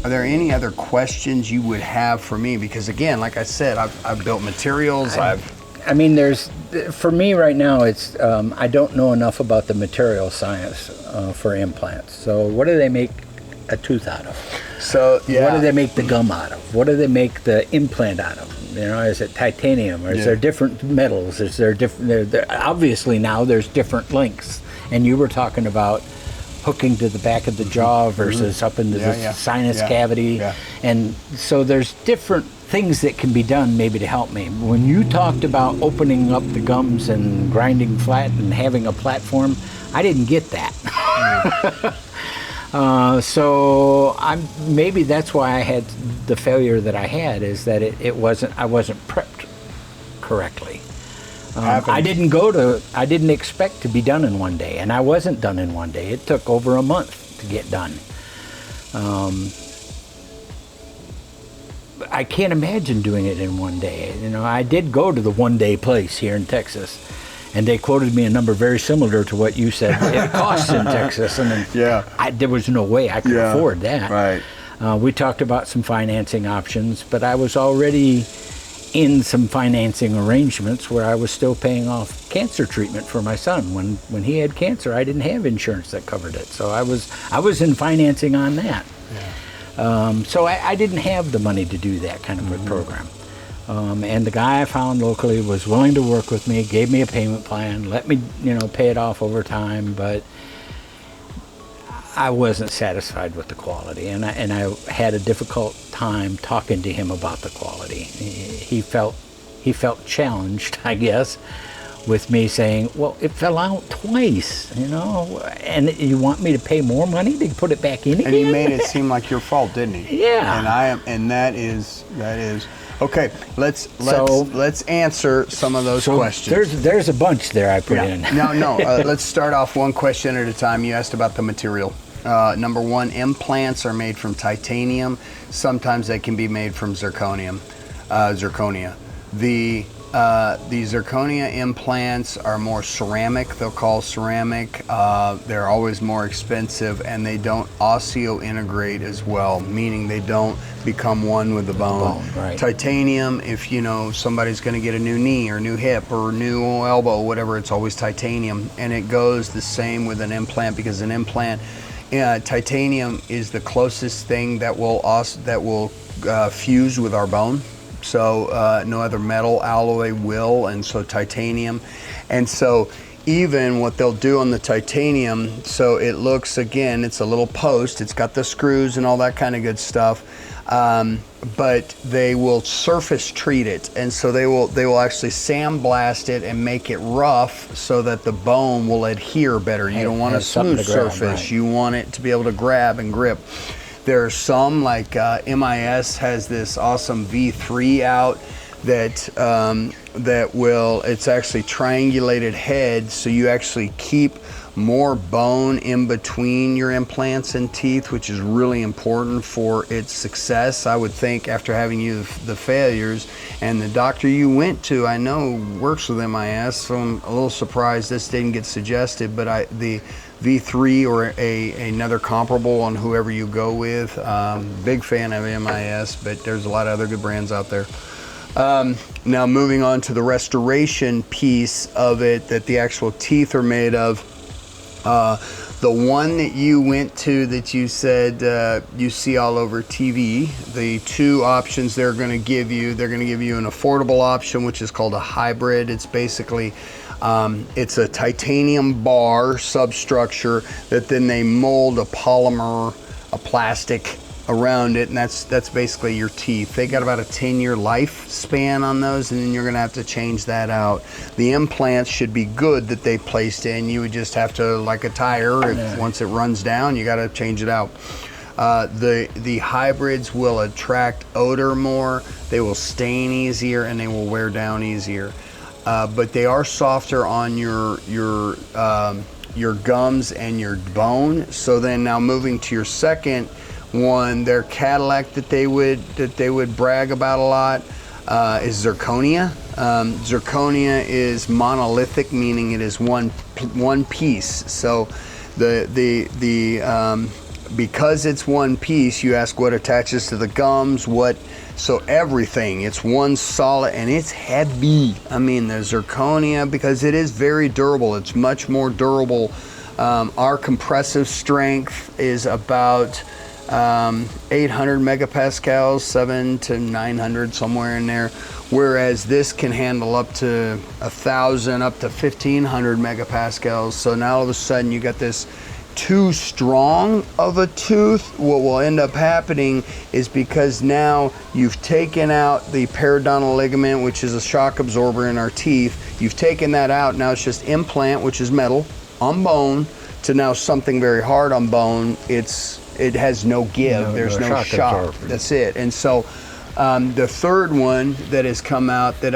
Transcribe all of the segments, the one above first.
Are there any other questions you would have for me? Because again, like I said, I've built materials. I mean, for me right now, it's I don't know enough about the material science for implants. So what do they make a tooth out of? So yeah. What do they make the gum out of? What do they make the implant out of? You know, is it titanium, or is there different metals? Is there different? Obviously now there's different lengths, and you were talking about hooking to the back of the jaw versus up into the sinus cavity, and so there's different things that can be done maybe to help me. When you talked about opening up the gums and grinding flat and having a platform, I didn't get that. So maybe that's why I had the failure that I had, is that I wasn't prepped correctly. I didn't expect to be done in one day, and I wasn't done in one day. It took over a month to get done. I can't imagine doing it in one day. You know, I did go to the one-day place here in Texas, and they quoted me a number very similar to what you said it costs in Texas, and there was no way I could afford that. Right. We talked about some financing options, but I was already in some financing arrangements where I was still paying off cancer treatment for my son. When he had cancer, I didn't have insurance that covered it, so I was in financing on that. Yeah. So I didn't have the money to do that kind of a program. And the guy I found locally was willing to work with me, gave me a payment plan, let me, pay it off over time, but I wasn't satisfied with the quality, and I had a difficult time talking to him about the quality. He felt challenged, I guess, with me saying, well, it fell out twice, and you want me to pay more money to put it back in again? And he made it seem like your fault, didn't he? Yeah. And that is okay. Let's answer some of those questions. There's a bunch there I put in. No. Let's start off one question at a time. You asked about the material. Number one, implants are made from titanium. Sometimes they can be made from zirconia. The zirconia implants are more ceramic. They'll call ceramic. They're always more expensive, and they don't osseointegrate as well, meaning they don't become one with the bone. Right. Titanium, if somebody's going to get a new knee or new hip or new elbow, whatever, it's always titanium, and it goes the same with an implant, because an implant, titanium is the closest thing that will fuse with our bone. So no other metal alloy will, and so titanium. And so even what they'll do on the titanium, so it looks, again, it's a little post, it's got the screws and all that kind of good stuff, but they will surface treat it, and so they will actually sandblast it and make it rough so that the bone will adhere better. You don't want a smooth surface, right. You want it to be able to grab and grip. There are some, like MIS has this awesome V3 out that will, it's actually triangulated head, so you actually keep more bone in between your implants and teeth, which is really important for its success. I would think, after having the failures, and the doctor you went to, I know, works with MIS, so I'm a little surprised this didn't get suggested, but the V3 or another comparable on whoever you go with. Big fan of MIS, but there's a lot of other good brands out there. Now moving on to the restoration piece of it that the actual teeth are made of. The one that you went to that you said you see all over TV, the two options they're going to give you an affordable option, which is called a hybrid. It's basically it's a titanium bar substructure that then they mold a polymer, a plastic around it, and that's basically your teeth. They got about a 10-year lifespan on those, and then you're gonna have to change that out. The implants should be good that they placed in. You would just have to, like a tire, once it runs down, you gotta change it out. The hybrids will attract odor more, they will stain easier, and they will wear down easier. But they are softer on your gums and your bone. So then now moving to your second one, their Cadillac that they would brag about a lot is zirconia. Zirconia is monolithic, meaning it is one piece. So the because it's one piece, you ask what attaches to the gums, so everything, it's one solid, and it's heavy. I mean, the zirconia, because it is very durable, it's much more durable. Our compressive strength is about 800 megapascals, 7 to 900, somewhere in there. Whereas this can handle up to 1,000, up to 1,500 megapascals. So now all of a sudden you got this too strong of a tooth. What will end up happening is, because now you've taken out the periodontal ligament, which is a shock absorber in our teeth, you've taken that out. Now it's just implant, which is metal on bone, to now something very hard on bone. It has no give. There's no shock. That's it. And so the third one that has come out that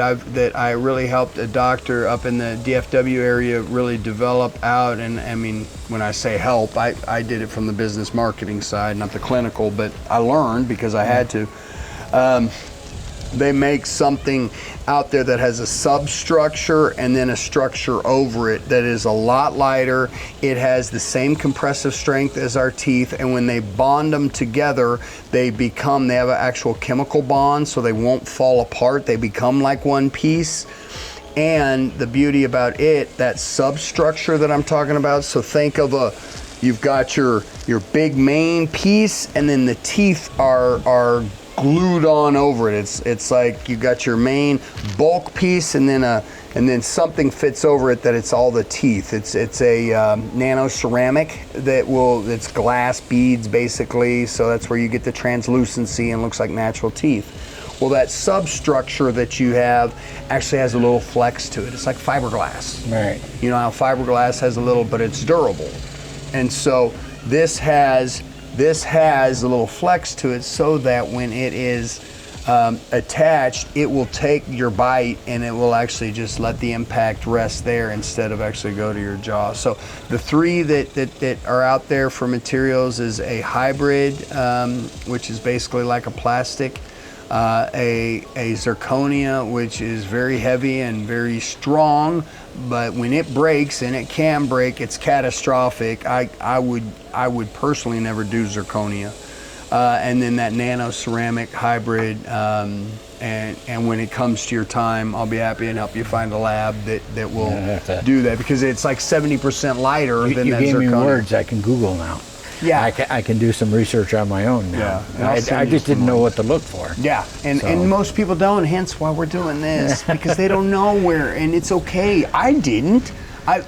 I really helped a doctor up in the DFW area really develop out, and I mean, when I say help, I did it from the business marketing side, not the clinical, but I learned because I had to. They make something out there that has a substructure and then a structure over it that is a lot lighter. It has the same compressive strength as our teeth, and when they bond them together, they have an actual chemical bond, so they won't fall apart. They become like one piece. And the beauty about it, that substructure that I'm talking about, so think of you've got your big main piece, and then the teeth are glued on over it. It's like you got your main bulk piece, and then something fits over it that it's all the teeth. It's a nano ceramic it's glass beads basically, so that's where you get the translucency and looks like natural teeth. Well, that substructure that you have actually has a little flex to it. It's like fiberglass. Right. You know how fiberglass has a little, but it's durable. And so this has a little flex to it, so that when it is attached, it will take your bite and it will actually just let the impact rest there instead of actually go to your jaw. So the three that are out there for materials is a hybrid, which is basically like a plastic, a zirconia, which is very heavy and very strong, but when it breaks, and it can break, it's catastrophic. I would personally never do zirconia. And then that nano ceramic hybrid, and when it comes to your time, I'll be happy and help you find a lab that will do that, because it's like 70% lighter than that zirconia. You gave me words I can Google now. Yeah, I can do some research on my own now. Yeah, I just didn't know what to look for. Yeah, and most people don't, hence why we're doing this, because they don't know where, and it's okay. I didn't.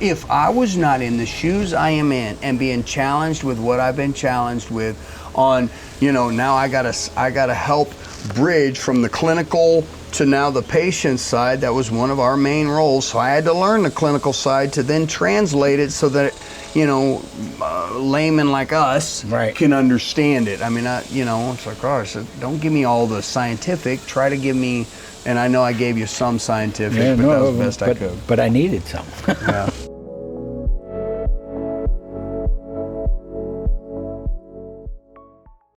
If I was not in the shoes I am in and being challenged with what I've been challenged with on, now I gotta help bridge from the clinical to now the patient side. That was one of our main roles. So I had to learn the clinical side to then translate it so that, laymen like us can understand it. I mean, it's like, gosh, don't give me all the scientific. Try to give me, and I know I gave you some scientific, but that was the best I could. But I needed some. Yeah.